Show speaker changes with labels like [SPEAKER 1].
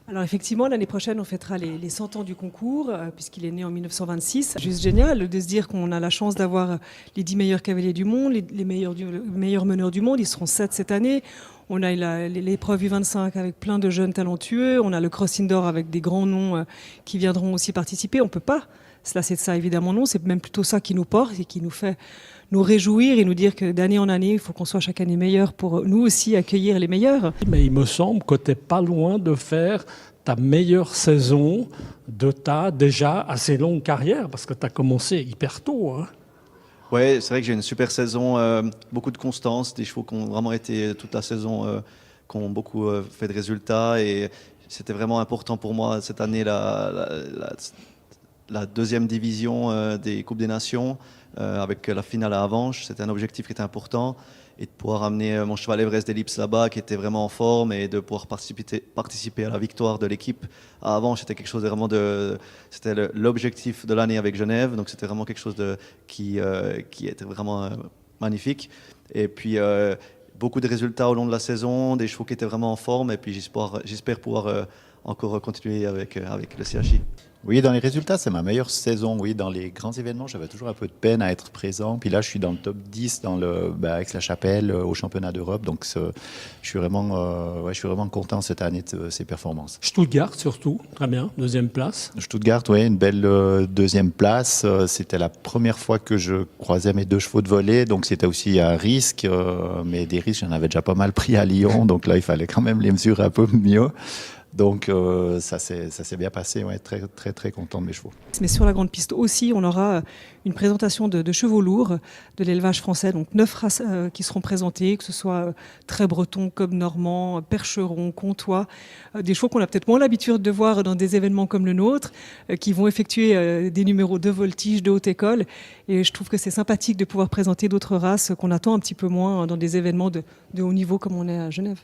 [SPEAKER 1] Alors effectivement, l'année prochaine, on fêtera les 100 ans du concours, puisqu'il est né en 1926. Juste génial de se dire qu'on a la chance d'avoir les 10 meilleurs cavaliers du monde, les meilleurs meneurs du monde. Ils seront 7 cette année. On a l'épreuve U25 avec plein de jeunes talentueux. On a le cross indoor avec des grands noms qui viendront aussi participer. On ne peut pas se lasser de ça, évidemment non. C'est même plutôt ça qui nous porte et qui nous fait nous réjouir et nous dire que d'année en année, il faut qu'on soit chaque année meilleur pour nous aussi accueillir les meilleurs.
[SPEAKER 2] Mais il me semble que tu n'es pas loin de faire ta meilleure saison de ta déjà assez longue carrière, parce que tu as commencé hyper tôt. Hein.
[SPEAKER 3] Ouais, c'est vrai que j'ai une super saison, beaucoup de constance, des chevaux qui ont vraiment été toute la saison, qui ont beaucoup fait de résultats, et c'était vraiment important pour moi cette année la deuxième division des Coupes des Nations avec la finale à Avenches. C'était un objectif qui était important, et de pouvoir amener mon cheval Everest d'Ellipse là-bas qui était vraiment en forme, et de pouvoir participer à la victoire de l'équipe à Avenches, c'était quelque chose de vraiment c'était l'objectif de l'année avec Genève, donc c'était vraiment quelque chose qui était vraiment magnifique. Et puis beaucoup de résultats au long de la saison, des chevaux qui étaient vraiment en forme, et puis j'espère pouvoir encore continuer avec le CHI.
[SPEAKER 4] Oui, dans les résultats, c'est ma meilleure saison. Oui, dans les grands événements, j'avais toujours un peu de peine à être présent. Puis là, je suis dans le top 10 avec Aix-la-Chapelle au championnat d'Europe. Donc, je suis vraiment content cette année de ces performances.
[SPEAKER 2] Stuttgart surtout, très bien, deuxième place.
[SPEAKER 4] Stuttgart, oui, une belle deuxième place. C'était la première fois que je croisais mes deux chevaux de volée. Donc, c'était aussi un risque. Mais des risques, j'en avais déjà pas mal pris à Lyon. Donc là, il fallait quand même les mesurer un peu mieux. Donc ça s'est bien passé, ouais, très, très, très content de mes chevaux.
[SPEAKER 1] Mais sur la grande piste aussi, on aura une présentation de chevaux lourds de l'élevage français, donc 9 races qui seront présentées, que ce soit très breton, cob normand, percheron, comtois, des chevaux qu'on a peut-être moins l'habitude de voir dans des événements comme le nôtre, qui vont effectuer des numéros de voltige, de haute école, et je trouve que c'est sympathique de pouvoir présenter d'autres races qu'on attend un petit peu moins dans des événements de haut niveau comme on est à Genève.